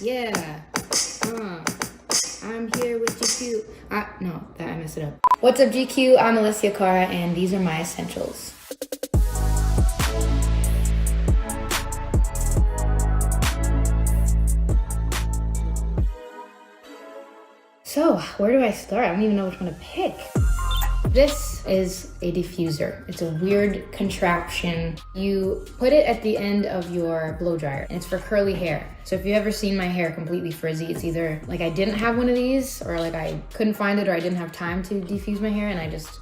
Yeah. I'm here with GQ. No, I messed it up. What's up, GQ? I'm Alessia Cara, and these are my essentials. So, where do I start? I don't even know which one to pick. This is a diffuser. It's a weird contraption. You put it at the end of your blow dryer, and it's for curly hair. So if you've ever seen my hair completely frizzy, it's either like I didn't have one of these, or like I couldn't find it, or I didn't have time to defuse my hair and I just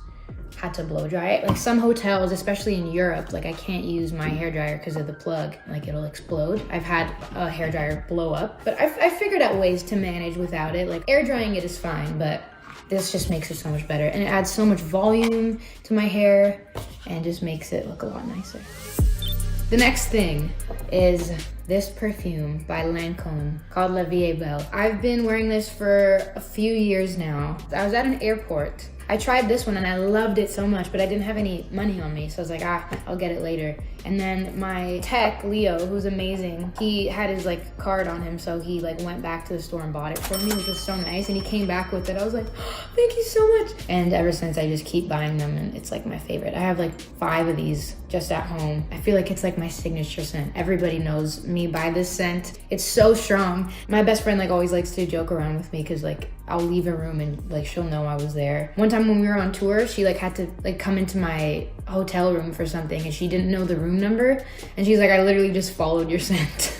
had to blow dry it. Like some hotels, especially in Europe, like I can't use my hair dryer because of the plug, like it'll explode. I've had a hair dryer blow up, but I figured out ways to manage without it. Like air drying it is fine, but this just makes it so much better. And it adds so much volume to my hair and just makes it look a lot nicer. The next thing is this perfume by Lancôme called La Vie est Belle. I've been wearing this for a few years now. I was at an airport. I tried this one and I loved it so much, but I didn't have any money on me. So I was like, I'll get it later. And then my tech, Leo, who's amazing, he had his like card on him. So he like went back to the store and bought it for me, which was so nice. And he came back with it. I was like, oh, thank you so much. And ever since I just keep buying them and it's like my favorite. I have like 5 of these just at home. I feel like it's like my signature scent. Everybody knows me by this scent. It's so strong. My best friend like always likes to joke around with me because like I'll leave a room and like she'll know I was there. One time when we were on tour, she like had to like come into my hotel room for something and she didn't know the room number. And she's like, I literally just followed your scent.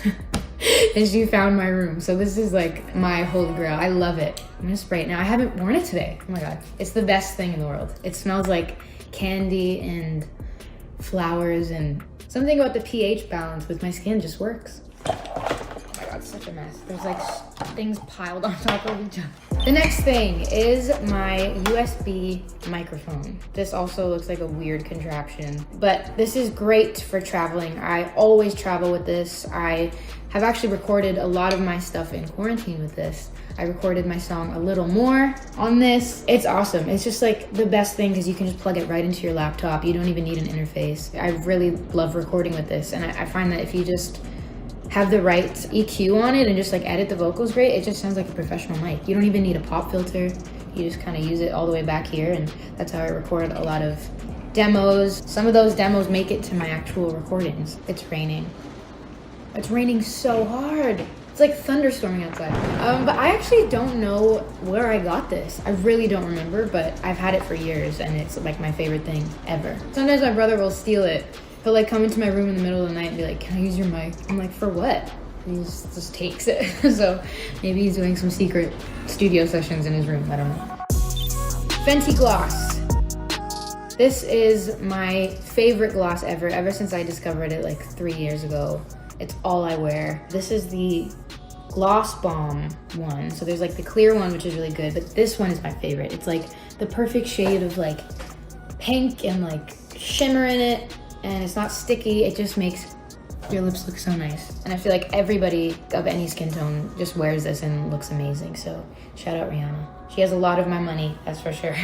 And she found my room. So this is like my holy grail. I love it. I'm gonna spray it now. I haven't worn it today. Oh my God. It's the best thing in the world. It smells like candy and flowers, and something about the pH balance with my skin just works. Oh my God, such a mess. There's like things piled on top of each other. The next thing is my USB microphone. This also looks like a weird contraption, but this is great for traveling. I always travel with this. I have actually recorded a lot of my stuff in quarantine with this. I recorded my song A Little More on this. It's awesome. It's just like the best thing because you can just plug it right into your laptop. You don't even need an interface. I really love recording with this, and I find that if you just have the right EQ on it and just like edit the vocals great, it just sounds like a professional mic. You don't even need a pop filter. You just kind of use it all the way back here, and that's how I record a lot of demos. Some of those demos make it to my actual recordings. It's raining. It's raining so hard. It's like thunderstorming outside. But I actually don't know where I got this. I really don't remember, but I've had it for years and it's like my favorite thing ever. Sometimes my brother will steal it. He'll like come into my room in the middle of the night and be like, can I use your mic? I'm like, for what? And he just takes it. So maybe he's doing some secret studio sessions in his room. I don't know. Fenty gloss. This is my favorite gloss ever since I discovered it like 3 years ago. It's all I wear. This is the Gloss Bomb one. So there's like the clear one, which is really good, but this one is my favorite. It's like the perfect shade of like pink and like shimmer in it, and it's not sticky. It just makes your lips look so nice. And I feel like everybody of any skin tone just wears this and looks amazing. So shout out Rihanna. She has a lot of my money, that's for sure.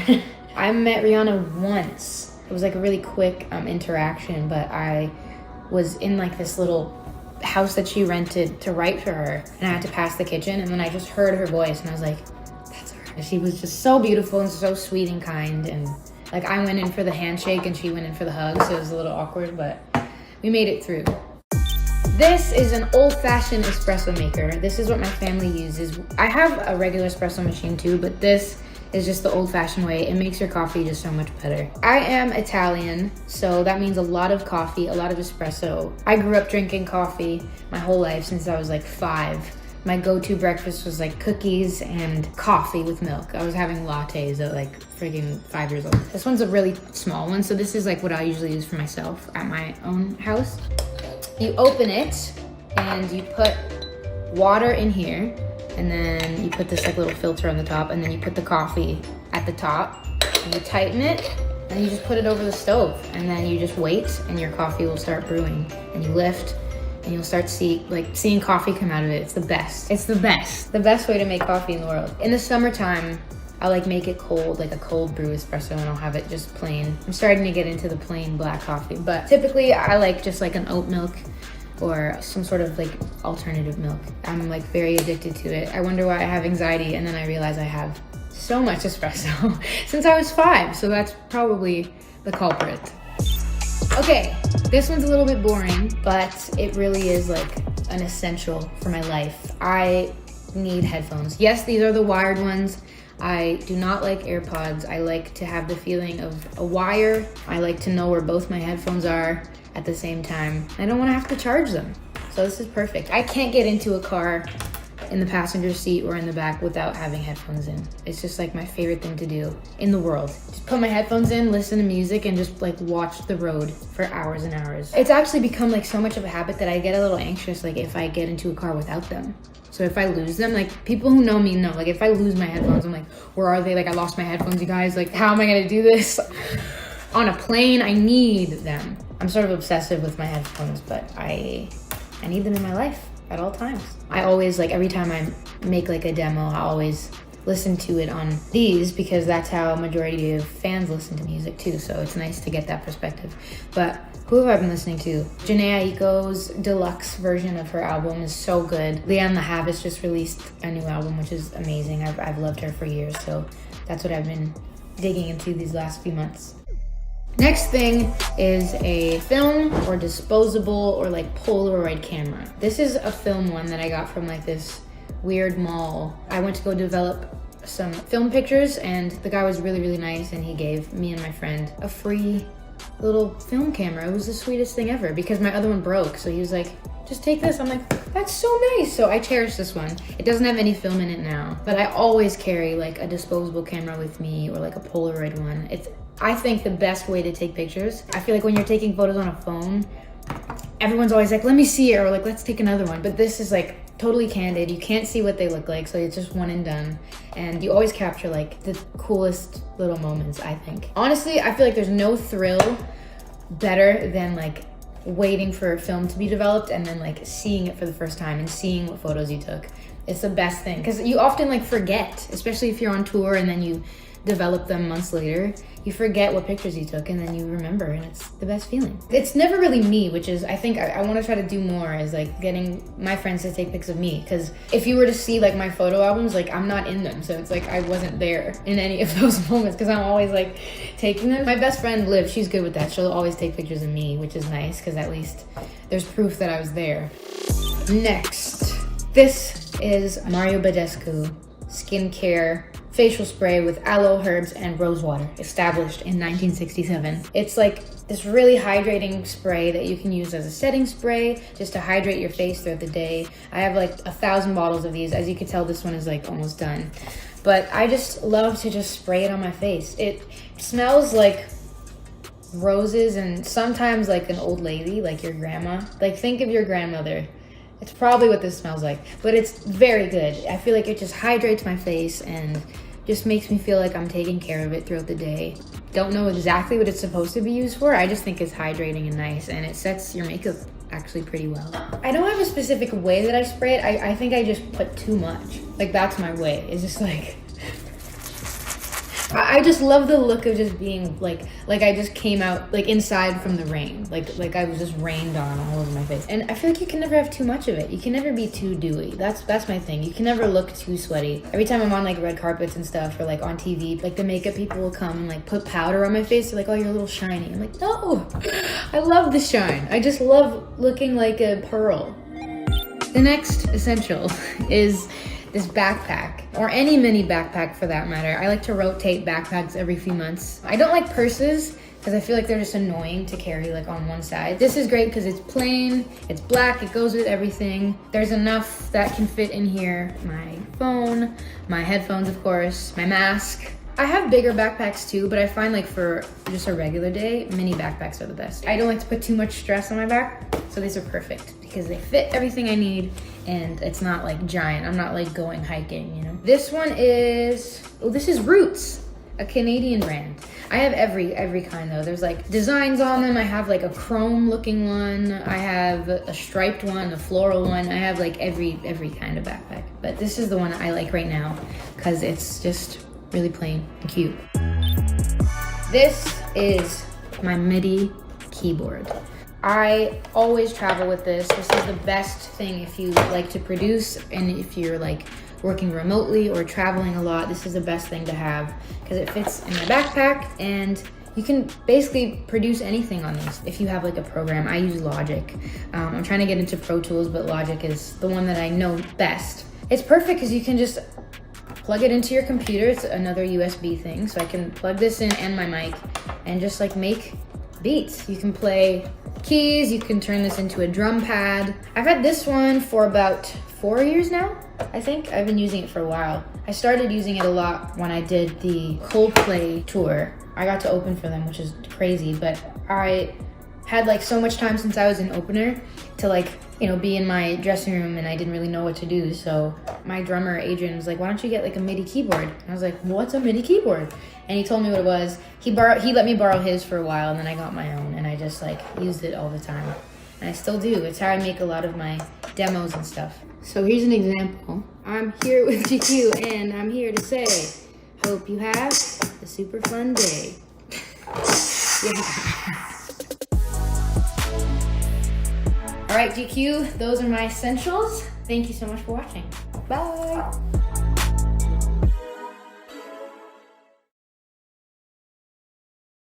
I met Rihanna once. It was like a really quick interaction, but I was in like this little house that she rented to write for her, and I had to pass the kitchen, and then I just heard her voice and I was like, that's her. And she was just so beautiful and so sweet and kind, and like I went in for the handshake and she went in for the hug, so it was a little awkward, but we made it through. This is an old-fashioned espresso maker. This is what my family uses. I have a regular espresso machine too, but this is just the old-fashioned way. It makes your coffee just so much better. I am Italian, so that means a lot of coffee, a lot of espresso. I grew up drinking coffee my whole life since I was like 5. My go-to breakfast was like cookies and coffee with milk. I was having lattes at like friggin' 5 years old. This one's a really small one, so this is like what I usually use for myself at my own house. You open it and you put water in here, and then you put this like little filter on the top, and then you put the coffee at the top, and you tighten it, and you just put it over the stove, and then you just wait, and your coffee will start brewing, and you lift, and you'll start seeing coffee come out of it. It's the best. It's the best way to make coffee in the world. In the summertime, I'll like make it cold, like a cold brew espresso, and I'll have it just plain. I'm starting to get into the plain black coffee, but typically I like just like an oat milk or some sort of like alternative milk. I'm like very addicted to it. I wonder why I have anxiety, and then I realize I have so much espresso since I was 5, so that's probably the culprit. Okay, this one's a little bit boring, but it really is like an essential for my life. I need headphones. Yes, these are the wired ones. I do not like AirPods. I like to have the feeling of a wire. I like to know where both my headphones are at the same time. I don't want to have to charge them. So this is perfect. I can't get into a car in the passenger seat or in the back without having headphones in. It's just like my favorite thing to do in the world. Just put my headphones in, listen to music, and just like watch the road for hours and hours. It's actually become like so much of a habit that I get a little anxious like if I get into a car without them. So if I lose them, like people who know me know, like if I lose my headphones, I'm like, where are they? Like I lost my headphones, you guys. Like how am I gonna do this? On a plane, I need them. I'm sort of obsessive with my headphones, but I need them in my life at all times. I always, like every time I make like a demo, I always listen to it on these because that's how a majority of fans listen to music too. So it's nice to get that perspective. But who have I been listening to? Janae Aiko's deluxe version of her album is so good. Leanne the Havas just released a new album, which is amazing. I've loved her for years, so that's what I've been digging into these last few months. Next thing is a film or disposable or like Polaroid camera. This is a film one that I got from like this weird mall. I went to go develop some film pictures, and the guy was really, really nice, and he gave me and my friend a free little film camera. It was the sweetest thing ever because my other one broke. So he was like, just take this. I'm like, that's so nice. So I cherish this one. It doesn't have any film in it now, but I always carry like a disposable camera with me or like a Polaroid one. It's, I think, the best way to take pictures. I feel like when you're taking photos on a phone, everyone's always like, let me see it, or like, let's take another one. But this is like totally candid. You can't see what they look like, so it's just one and done. And you always capture like the coolest little moments, I think. Honestly, I feel like there's no thrill better than like waiting for a film to be developed and then like seeing it for the first time and seeing what photos you took. It's the best thing, because you often like forget, especially if you're on tour and then you develop them months later. You forget what pictures you took and then you remember, and it's the best feeling. It's never really me, which is, I think I want to try to do more, is like getting my friends to take pics of me, because if you were to see like my photo albums, like I'm not in them, so it's like I wasn't there in any of those moments because I'm always like taking them. My best friend Liv, she's good with that. She'll always take pictures of me, which is nice because at least there's proof that I was there. Next, this is Mario Badescu skincare facial spray with aloe, herbs, and rose water, established in 1967. It's like this really hydrating spray that you can use as a setting spray just to hydrate your face throughout the day. I have like 1,000 bottles of these. As you can tell, this one is like almost done. But I just love to just spray it on my face. It smells like roses and sometimes like an old lady, like your grandma. Like think of your grandmother. It's probably what this smells like, but it's very good. I feel like it just hydrates my face and just makes me feel like I'm taking care of it throughout the day. Don't know exactly what it's supposed to be used for. I just think it's hydrating and nice, and it sets your makeup actually pretty well. I don't have a specific way that I spray it. I think I just put too much. Like that's my way. It's just like, I just love the look of just being like I just came out like inside from the rain. Like I was just rained on all over my face. And I feel like you can never have too much of it. You can never be too dewy. That's my thing. You can never look too sweaty. Every time I'm on like red carpets and stuff or like on TV, like the makeup people will come and like put powder on my face. They're like, oh, you're a little shiny. I'm like, no, I love the shine. I just love looking like a pearl. The next essential is this backpack, or any mini backpack for that matter. I like to rotate backpacks every few months. I don't like purses because I feel like they're just annoying to carry like on one side. This is great because it's plain, it's black, it goes with everything. There's enough that can fit in here. My phone, my headphones of course, my mask. I have bigger backpacks too, but I find like for just a regular day, mini backpacks are the best. I don't like to put too much stress on my back, so these are perfect because they fit everything I need and it's not like giant. I'm not like going hiking, you know? This one is, oh, this is Roots, a Canadian brand. I have every kind though. There's like designs on them. I have like a chrome looking one. I have a striped one, a floral one. I have like every kind of backpack. But this is the one I like right now because it's just really plain and cute. This is my MIDI keyboard. I always travel with this. This is the best thing if you like to produce and if you're like working remotely or traveling a lot. This is the best thing to have because it fits in my backpack and you can basically produce anything on these if you have like a program. I use Logic. I'm trying to get into Pro Tools, but Logic is the one that I know best. It's perfect because you can just plug it into your computer. It's another USB thing, so I can plug this in and my mic and just like make beats. You can play keys, you can turn this into a drum pad. I've had this one for about 4 years now, I think. I've been using it for a while. I started using it a lot when I did the Coldplay tour. I got to open for them, which is crazy, but I had like so much time since I was an opener to like, you know, be in my dressing room and I didn't really know what to do. So my drummer, Adrian, was like, why don't you get like a MIDI keyboard? And I was like, what's a MIDI keyboard? And he told me what it was. He let me borrow his for a while and then I got my own and I just like used it all the time. And I still do. It's how I make a lot of my demos and stuff. So here's an example. I'm here with GQ and I'm here to say, hope you have a super fun day. Yeah. All right, GQ, those are my essentials. Thank you so much for watching. Bye.